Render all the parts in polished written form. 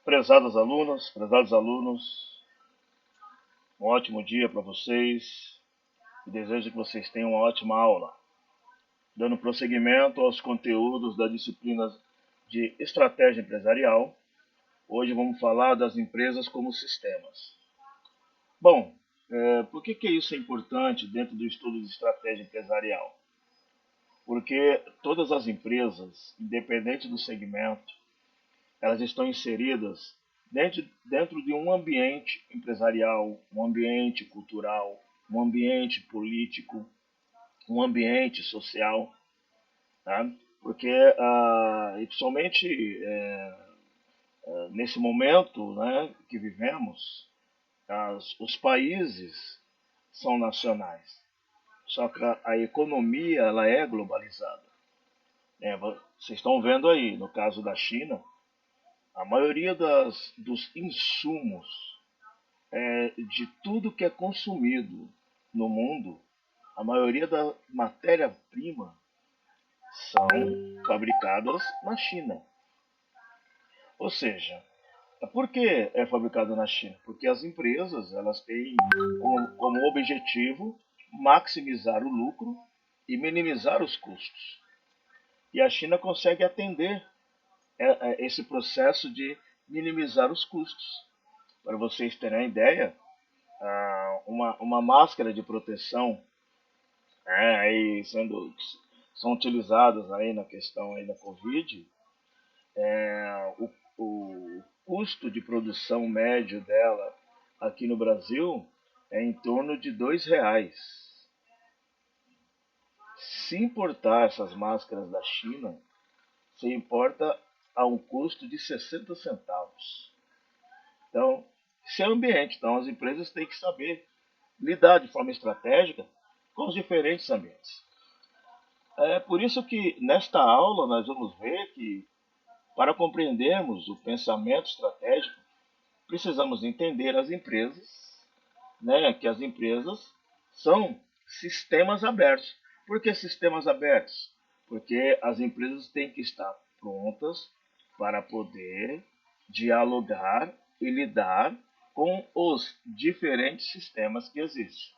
Prezadas alunas, prezados alunos, um ótimo dia para vocês e desejo que vocês tenham uma ótima aula. Dando prosseguimento aos conteúdos da disciplina de estratégia empresarial, hoje vamos falar das empresas como sistemas. Bom, por que isso é importante dentro do estudo de estratégia empresarial? Porque todas as empresas, independente do segmento, elas estão inseridas dentro de um ambiente empresarial, um ambiente cultural, um ambiente político, um ambiente social, tá? Porque, e principalmente nesse momento, né, que vivemos, os países são nacionais, só que a economia ela é globalizada. Vocês estão vendo aí, no caso da China, a maioria dos insumos de tudo que é consumido no mundo, a maioria da matéria-prima são fabricadas na China. Ou seja, por que é fabricado na China? Porque as empresas elas têm como objetivo maximizar o lucro e minimizar os custos. E a China consegue atender esse processo de minimizar os custos. Para vocês terem uma ideia, uma máscara de proteção aí são utilizadas aí na questão aí da Covid, o custo de produção médio dela aqui no Brasil é em torno de R$ 2. Se importar essas máscaras da China, se importa a um custo de 60 centavos. Então, esse é o ambiente. Então, as empresas têm que saber lidar de forma estratégica com os diferentes ambientes. É por isso que nesta aula nós vamos ver que para compreendermos o pensamento estratégico, precisamos entender as empresas, né, que as empresas são sistemas abertos. Por que sistemas abertos? Porque as empresas têm que estar prontas para poder dialogar e lidar com os diferentes sistemas que existem.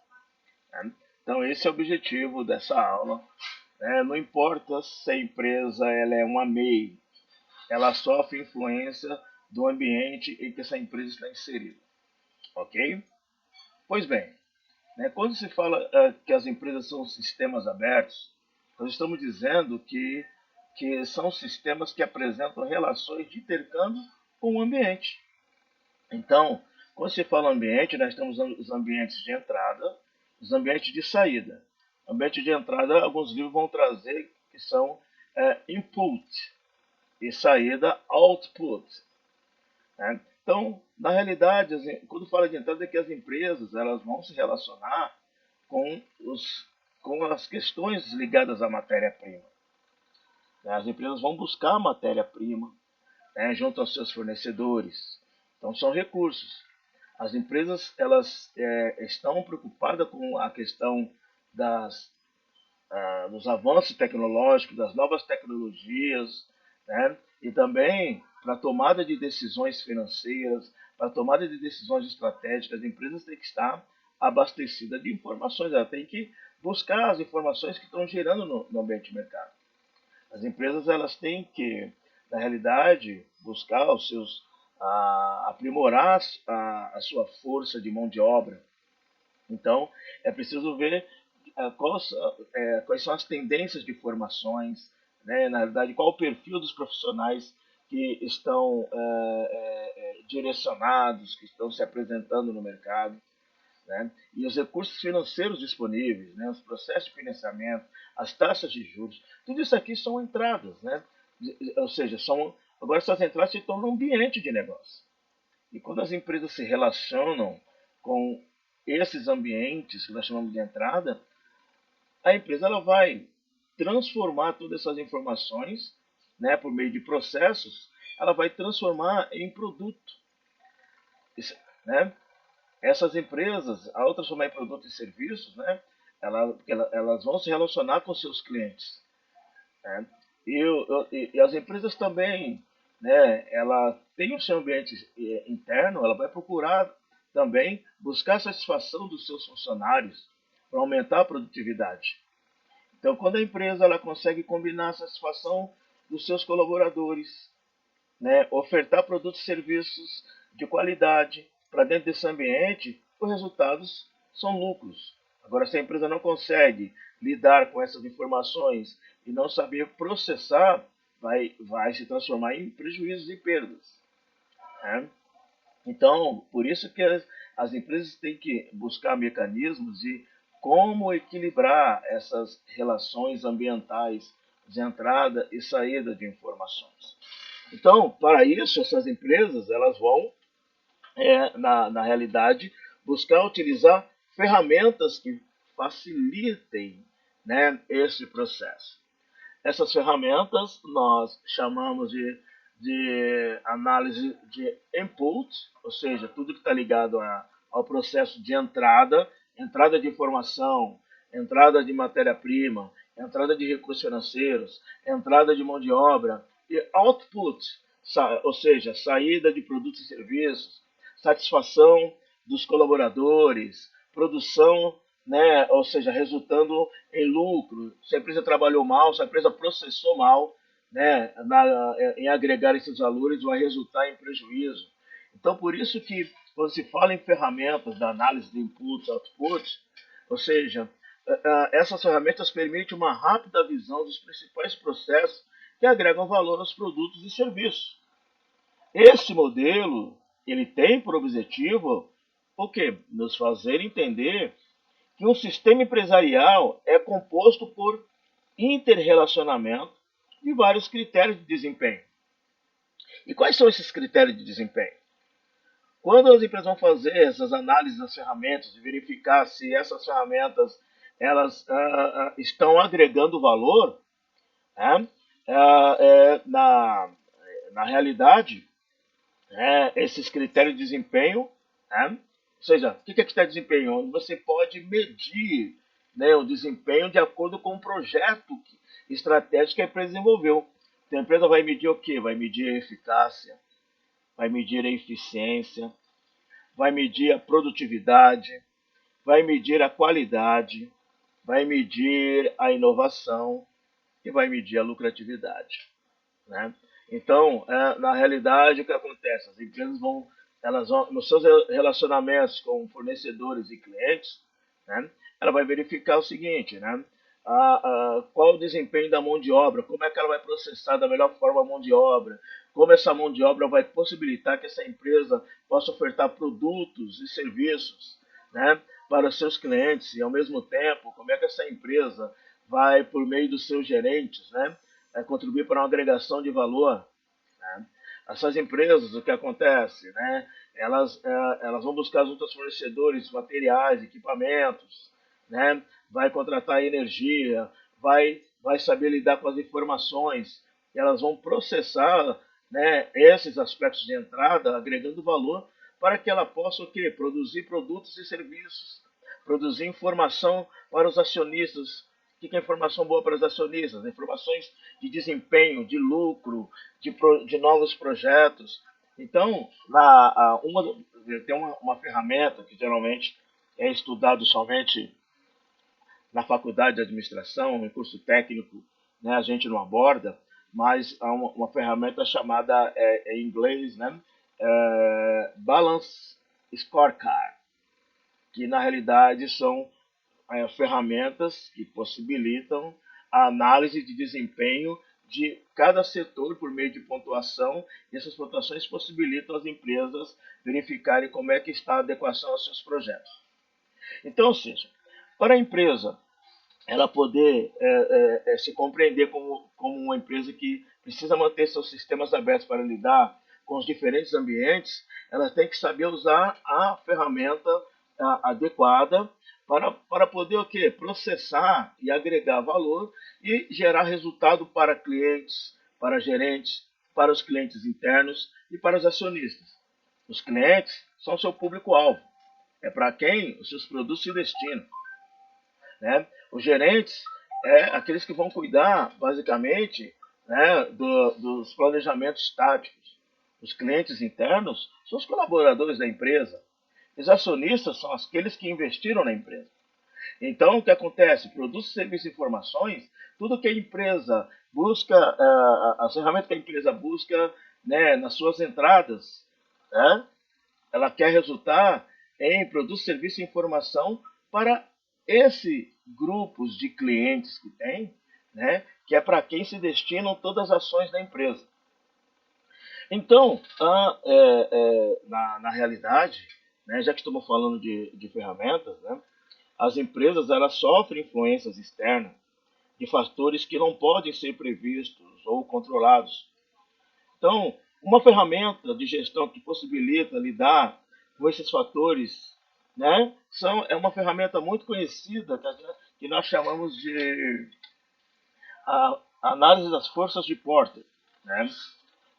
Né? Então esse é o objetivo dessa aula. Não importa se a empresa ela é uma MEI, ela sofre influência do ambiente em que essa empresa está inserida. Ok? Pois bem, quando se fala que as empresas são sistemas abertos, nós estamos dizendo que são sistemas que apresentam relações de intercâmbio com o ambiente. Então, quando se fala ambiente, nós temos os ambientes de entrada, os ambientes de saída. Ambiente de entrada, alguns livros vão trazer que são input e saída output. Né? Então, na realidade, quando fala de entrada, é que as empresas elas vão se relacionar com, com as questões ligadas à matéria-prima. As empresas vão buscar matéria-prima junto aos seus fornecedores. Então, são recursos. As empresas elas estão preocupadas com a questão dos avanços tecnológicos, das novas tecnologias, né? E também para a tomada de decisões financeiras, para a tomada de decisões estratégicas, as empresas têm que estar abastecidas de informações, ela tem que buscar as informações que estão gerando no ambiente de mercado. As empresas elas têm que, na realidade, buscar aprimorar a sua força de mão de obra. Então, é preciso ver quais são as tendências de formações, né? Na realidade, qual o perfil dos profissionais que estão direcionados, que estão se apresentando no mercado, né? E os recursos financeiros disponíveis, né? Os processos de financiamento, as taxas de juros, tudo isso aqui são entradas, né? Ou seja, agora essas entradas se tornam um ambiente de negócio. E quando as empresas se relacionam com esses ambientes que nós chamamos de entrada, a empresa ela vai transformar todas essas informações, né, por meio de processos, ela vai transformar em produto. Isso, né? Essas empresas, ao transformar em produtos e serviços, né, elas vão se relacionar com seus clientes. Né? E as empresas também, né, ela tem o seu ambiente interno, ela vai procurar também buscar a satisfação dos seus funcionários para aumentar a produtividade. Então, quando a empresa ela consegue combinar a satisfação dos seus colaboradores, né, ofertar produtos e serviços de qualidade para dentro desse ambiente, os resultados são lucros. Agora, se a empresa não consegue lidar com essas informações e não saber processar, vai se transformar em prejuízos e perdas. Né? Então, por isso que as empresas têm que buscar mecanismos de como equilibrar essas relações ambientais de entrada e saída de informações. Então, para isso, essas empresas elas vão, na realidade, buscar utilizar ferramentas que facilitem, né, esse processo. Essas ferramentas nós chamamos de análise de input, ou seja, tudo que está ligado ao processo de entrada de informação, entrada de matéria-prima, entrada de recursos financeiros, entrada de mão de obra, e output, ou seja, saída de produtos e serviços, satisfação dos colaboradores, produção, né, ou seja, resultando em lucro. Se a empresa trabalhou mal, se a empresa processou mal, né, em agregar esses valores, vai resultar em prejuízo. Então, por isso que quando se fala em ferramentas da análise de inputs e outputs, ou seja, essas ferramentas permitem uma rápida visão dos principais processos que agregam valor aos produtos e serviços. Esse modelo, ele tem por objetivo o quê? Nos fazer entender que um sistema empresarial é composto por interrelacionamento de vários critérios de desempenho. E quais são esses critérios de desempenho? Quando as empresas vão fazer essas análises das ferramentas, de verificar se essas ferramentas elas estão agregando valor, né, na realidade, esses critérios de desempenho, né, ou seja, o que é critério de desempenho? Você pode medir, né, o desempenho de acordo com o projeto estratégico que a empresa desenvolveu. Então, a empresa vai medir o quê? Vai medir a eficácia, vai medir a eficiência, vai medir a produtividade, vai medir a qualidade, vai medir a inovação e vai medir a lucratividade. Né? Então, na realidade, o que acontece? As empresas elas vão, nos seus relacionamentos com fornecedores e clientes, né, ela vai verificar o seguinte, né, qual o desempenho da mão de obra, como é que ela vai processar da melhor forma a mão de obra, como essa mão de obra vai possibilitar que essa empresa possa ofertar produtos e serviços, né, para os seus clientes e, ao mesmo tempo, como é que essa empresa vai, por meio dos seus gerentes, né, contribuir para uma agregação de valor. Né? Essas empresas, o que acontece? Né? Elas vão buscar junto aos fornecedores materiais, equipamentos, né? Vai contratar energia, vai saber lidar com as informações, e elas vão processar, né, esses aspectos de entrada, agregando valor para que ela possa o quê? Produzir produtos e serviços, produzir informação para os acionistas. O que é informação boa para os acionistas? Informações de desempenho, de lucro, de novos projetos. Então, tem uma ferramenta que geralmente é estudado somente na faculdade de administração, em curso técnico, né, a gente não aborda, mas há uma ferramenta chamada, em inglês, né, Balance Scorecard, que na realidade são ferramentas que possibilitam a análise de desempenho de cada setor por meio de pontuação, e essas pontuações possibilitam as empresas verificarem como é que está a adequação aos seus projetos. Então, ou seja, para a empresa ela poder se compreender como uma empresa que precisa manter seus sistemas abertos para lidar com os diferentes ambientes, ela tem que saber usar a ferramenta adequada para poder o quê? Processar e agregar valor e gerar resultado para clientes, para gerentes, para os clientes internos e para os acionistas. Os clientes são seu público-alvo. É para quem os seus produtos se destinam. Né? Os gerentes aqueles que vão cuidar, basicamente, né, dos planejamentos táticos. Os clientes internos são os colaboradores da empresa. Os acionistas são aqueles que investiram na empresa. Então, o que acontece? Produtos, serviços e informações, tudo que a empresa busca, as ferramentas que a empresa busca, né, nas suas entradas, né, ela quer resultar em produtos, serviços e informação para esse grupos de clientes que tem, né, que é para quem se destinam todas as ações da empresa. Então, na realidade, né, já que estamos falando de ferramentas, né, as empresas elas sofrem influências externas de fatores que não podem ser previstos ou controlados. Então, uma ferramenta de gestão que possibilita lidar com esses fatores, né, é uma ferramenta muito conhecida que nós chamamos de análise das forças de Porter. Né?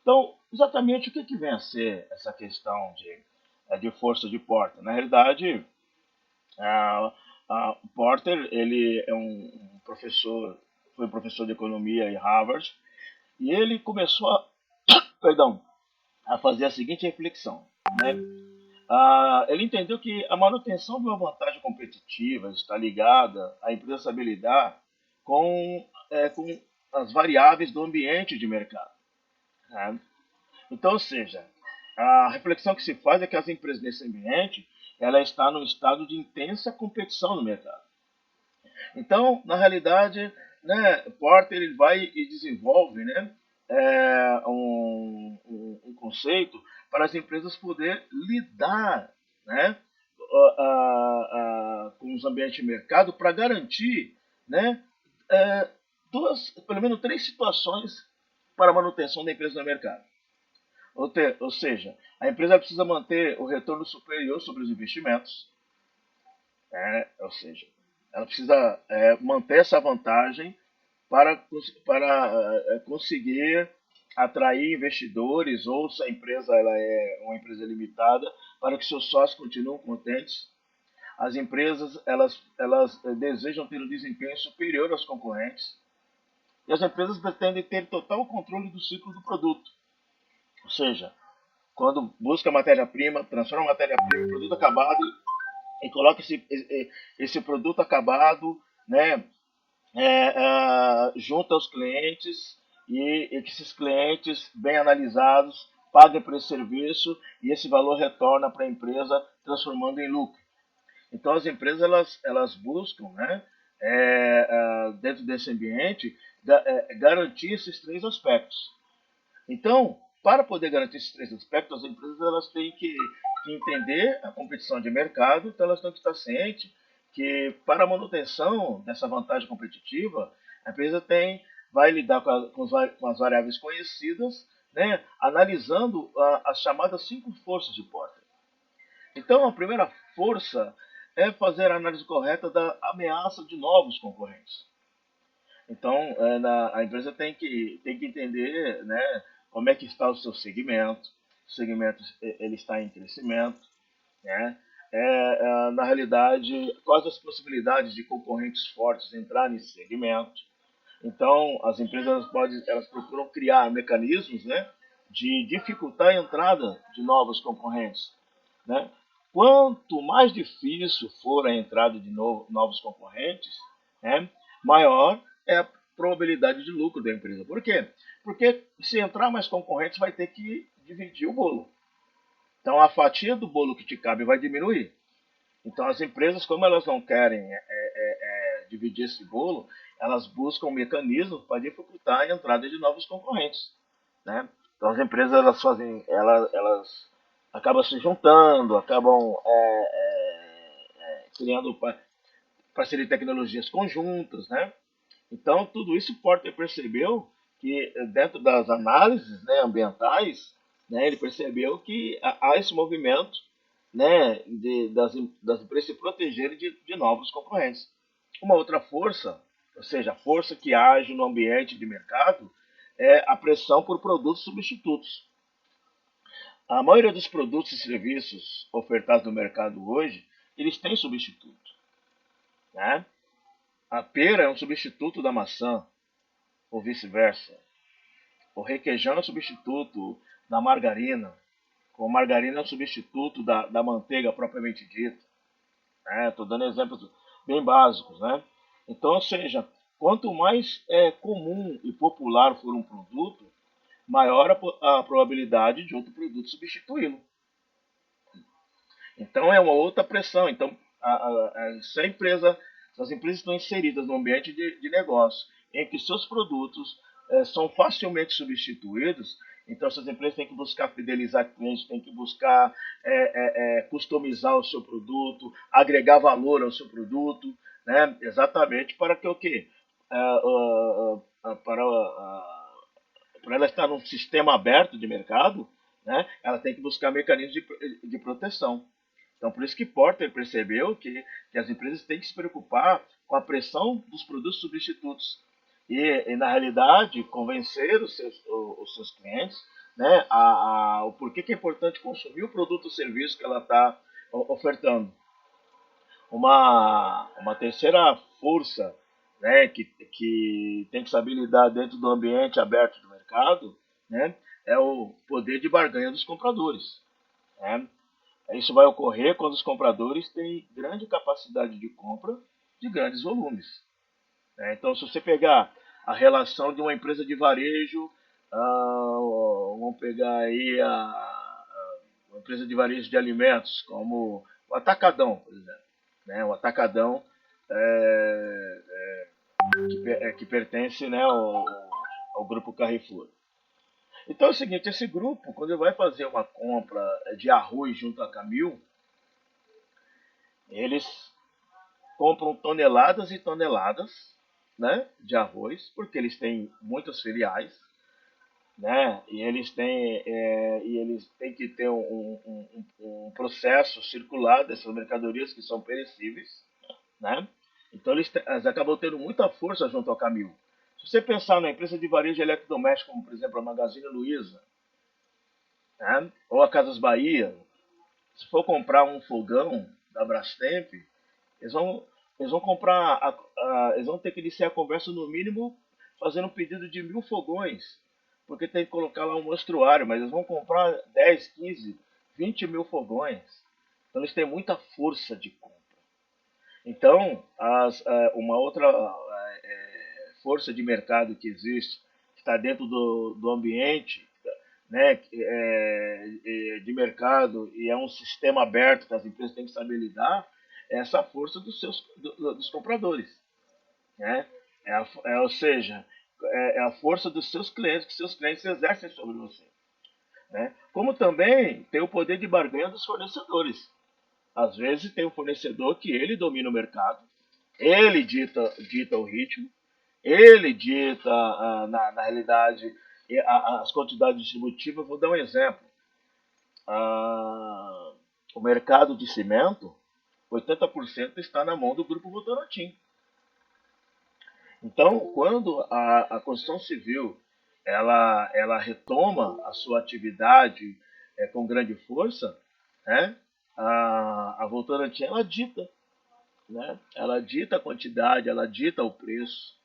Então, exatamente o que vem a ser essa questão de força de Porter? Na realidade, o Porter ele é um professor, foi professor de economia em Harvard, e ele começou perdão, a fazer a seguinte reflexão. Né? Ele entendeu que a manutenção de uma vantagem competitiva está ligada à empresa saber lidar com as variáveis do ambiente de mercado. Né? Então, ou seja, a reflexão que se faz é que as empresas nesse ambiente ela está num estado de intensa competição no mercado. Então, na realidade, né, Porter ele vai e desenvolve, né, um conceito para as empresas poder lidar, né, com os ambientes de mercado para garantir, né, pelo menos três situações para a manutenção da empresa no mercado. Ou seja, a empresa precisa manter o retorno superior sobre os investimentos, ou seja, ela precisa manter essa vantagem para conseguir atrair investidores, ou se a empresa ela é uma empresa limitada, para que seus sócios continuem contentes. As empresas elas desejam ter um desempenho superior aos concorrentes. E as empresas pretendem ter total controle do ciclo do produto. Ou seja, quando busca matéria-prima, transforma a matéria-prima em produto acabado e coloca esse produto acabado, né, junto aos clientes e que esses clientes, bem analisados, paguem por esse serviço e esse valor retorna para a empresa, transformando em lucro. Então, as empresas elas buscam, né, dentro desse ambiente, garantir esses três aspectos. Então, para poder garantir esses três aspectos, as empresas elas têm que entender a competição de mercado, então elas têm que estar cientes que para a manutenção dessa vantagem competitiva, a empresa vai lidar com as variáveis conhecidas, né, analisando as chamadas 5 forças de Porter. Então, a primeira força é fazer a análise correta da ameaça de novos concorrentes. Então, a empresa tem que entender, né, como é que está o seu segmento. O segmento ele está em crescimento. Né? Na realidade, quais as possibilidades de concorrentes fortes entrar nesse segmento. Então, as empresas elas procuram criar mecanismos, né, de dificultar a entrada de novos concorrentes. Né? Quanto mais difícil for a entrada de novos concorrentes, né, maior é a probabilidade de lucro da empresa. Por quê? Porque se entrar mais concorrentes, vai ter que dividir o bolo. Então, a fatia do bolo que te cabe vai diminuir. Então, as empresas, como elas não querem dividir esse bolo, elas buscam mecanismos para dificultar a entrada de novos concorrentes. Né? Então, as empresas elas acabam se juntando, acabam criando parceria de tecnologias conjuntas. Né? Então, tudo isso o Porter percebeu que dentro das análises, né, ambientais, né, ele percebeu que há esse movimento, né, das empresas se protegerem de novos concorrentes. Uma outra força, ou seja, a força que age no ambiente de mercado, é a pressão por produtos substitutos. A maioria dos produtos e serviços ofertados no mercado hoje, eles têm substituto. Né? A pera é um substituto da maçã, ou vice-versa. O requeijão é o substituto da margarina, o margarina é o substituto da manteiga propriamente dita. Estou dando exemplos bem básicos, né? Então, ou seja, quanto mais comum e popular for um produto, maior a probabilidade de outro produto substituí-lo. Então é uma outra pressão. Então, se as empresas estão inseridas no ambiente de negócio em que seus produtos são facilmente substituídos, então essas empresas têm que buscar fidelizar clientes, têm que buscar customizar o seu produto, agregar valor ao seu produto, né? Exatamente para que o quê? Para ela estar num sistema aberto de mercado, né? Ela tem que buscar mecanismos de proteção. Então, por isso que Porter percebeu que as empresas têm que se preocupar com a pressão dos produtos substitutos e na realidade, convencer os seus clientes, né, o porquê que é importante consumir o produto ou serviço que ela está ofertando. Uma terceira força, né, que tem que saber lidar dentro do ambiente aberto do mercado, né, é o poder de barganha dos compradores. Né? Isso vai ocorrer quando os compradores têm grande capacidade de compra de grandes volumes. Né? Então, se você pegar a relação de uma empresa de varejo, vamos pegar aí uma empresa de varejo de alimentos, como o Atacadão, por exemplo. Né? O Atacadão que pertence, né, ao grupo Carrefour. Então é o seguinte, esse grupo, quando vai fazer uma compra de arroz junto a Camil, eles compram toneladas e toneladas, né, de arroz, porque eles têm muitas filiais, né, e eles têm que ter um processo circular dessas mercadorias que são perecíveis, né? Então eles acabam tendo muita força junto ao Camil. Se você pensar na empresa de varejo de eletrodoméstico, como por exemplo a Magazine Luiza, né, ou a Casas Bahia, se for comprar um fogão da Brastemp, eles vão, eles vão comprar, eles vão ter que iniciar a conversa no mínimo fazendo um pedido de 1.000 fogões, porque tem que colocar lá um mostruário, mas eles vão comprar 10, 15, 20 mil fogões. Então eles têm muita força de compra. Então, uma outra força de mercado que existe, que está dentro do ambiente, né, de mercado e é um sistema aberto que as empresas têm que saber lidar, é essa força dos compradores. Né? Ou seja, é a força dos seus clientes, que seus clientes exercem sobre você. Né? Como também tem o poder de barganha dos fornecedores. Às vezes tem um fornecedor que ele domina o mercado, ele dita o ritmo, ele dita, na realidade, as quantidades distributivas. Vou dar um exemplo. O mercado de cimento, 80% está na mão do Grupo Votorantim. Então, quando a construção civil ela retoma a sua atividade com grande força, né, a Votorantim ela dita, né, ela dita a quantidade, ela dita o preço.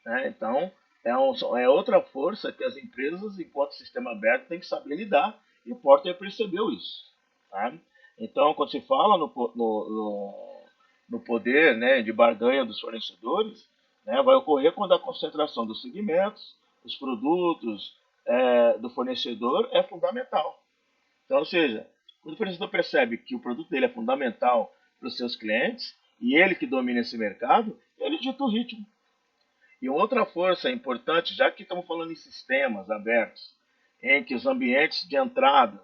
Né, então, é outra força que as empresas, enquanto sistema aberto, têm que saber lidar, e o Porter percebeu isso. Tá? Então, quando se fala no poder, né, de barganha dos fornecedores, né, vai ocorrer quando a concentração dos segmentos, dos produtos do fornecedor é fundamental. Então, ou seja, quando o fornecedor percebe que o produto dele é fundamental para os seus clientes, e ele que domina esse mercado, ele dita o ritmo. E outra força importante, já que estamos falando em sistemas abertos, em que os ambientes de entradas,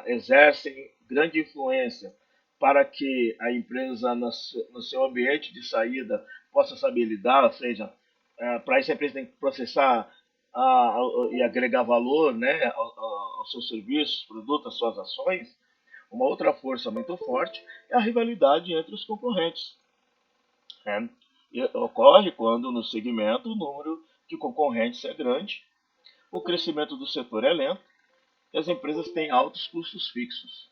exercem grande influência para que a empresa, no seu ambiente de saída, possa saber lidar, ou seja, para isso a empresa tem que processar e agregar valor, né, aos seus serviços, produtos, às suas ações. Uma outra força muito forte é a rivalidade entre os concorrentes. Né? E ocorre quando no segmento o número de concorrentes é grande, o crescimento do setor é lento e as empresas têm altos custos fixos.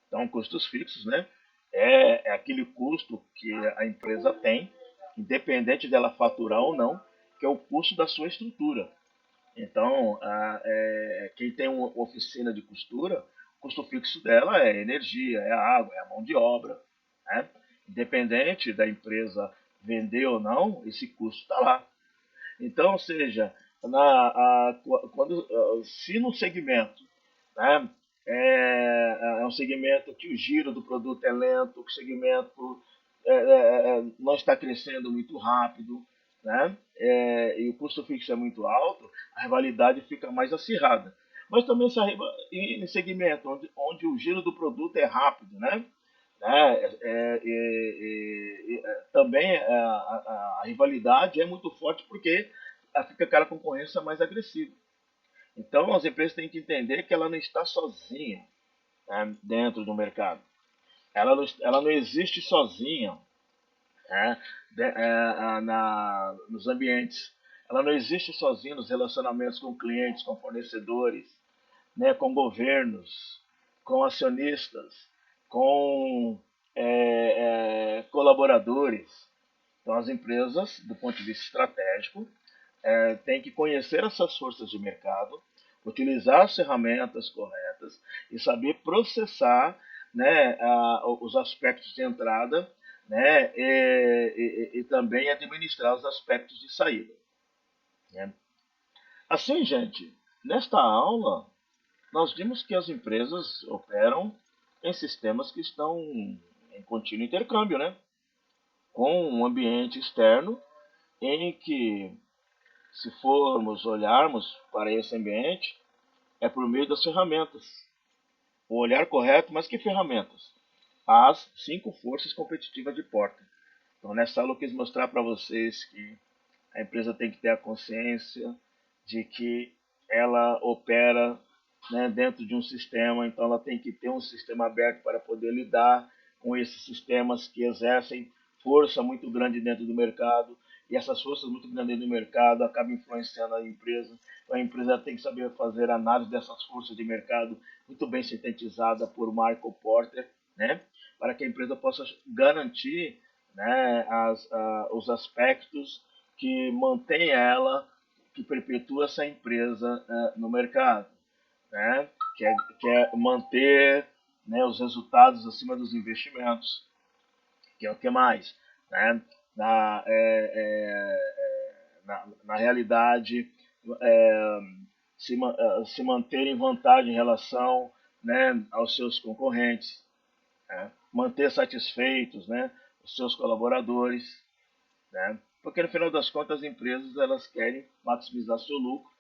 Então, custos fixos, né, é aquele custo que a empresa tem, independente dela faturar ou não, que é o custo da sua estrutura. Então, quem tem uma oficina de costura, o custo fixo dela é a energia, é a água, é a mão de obra. Né? Independente da empresa vender ou não, esse custo está lá. Então, ou seja, se no segmento, né, é um segmento que o giro do produto é lento, que o segmento não está crescendo muito rápido, né, e o custo fixo é muito alto, a rivalidade fica mais acirrada. Mas também em segmento onde o giro do produto é rápido, né, também a rivalidade é muito forte porque fica aquela concorrência mais agressiva. Então as empresas têm que entender que ela não está sozinha, né, dentro do mercado. Ela não existe sozinha, né, nos ambientes. Ela não existe sozinha nos relacionamentos com clientes, com fornecedores, né, com governos, com acionistas, com colaboradores. Então as empresas, do ponto de vista estratégico, têm que conhecer essas forças de mercado, utilizar as ferramentas corretas e saber processar, né, os aspectos de entrada, né, e também administrar os aspectos de saída. Né? Assim, gente, nesta aula nós vimos que as empresas operam em sistemas que estão em contínuo intercâmbio, né? Com um ambiente externo em que, se formos olharmos para esse ambiente, é por meio das ferramentas. O olhar correto, mas que ferramentas? As 5 forças competitivas de Porter. Então, nessa aula eu quis mostrar para vocês que a empresa tem que ter a consciência de que ela opera, né, dentro de um sistema, então ela tem que ter um sistema aberto para poder lidar com esses sistemas que exercem força muito grande dentro do mercado, e essas forças muito grandes do mercado acabam influenciando a empresa. Então a empresa tem que saber fazer análise dessas forças de mercado, muito bem sintetizada por Michael Porter, né, para que a empresa possa garantir, né, os aspectos que mantém ela, que perpetua essa empresa no mercado, né? Que é manter, né, os resultados acima dos investimentos, que é o que mais, né? Na, é, na realidade, é, se manter em vantagem em relação, né, aos seus concorrentes, né? Manter satisfeitos, né, os seus colaboradores, né? Porque no final das contas as empresas elas querem maximizar seu lucro,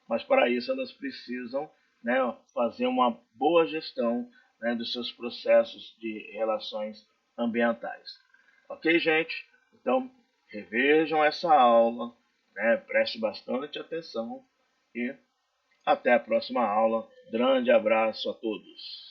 mas para isso elas precisam, né, fazer uma boa gestão, né, dos seus processos de relações ambientais. Ok, gente? Então revejam essa aula, né, preste bastante atenção e até a próxima aula. Grande abraço a todos.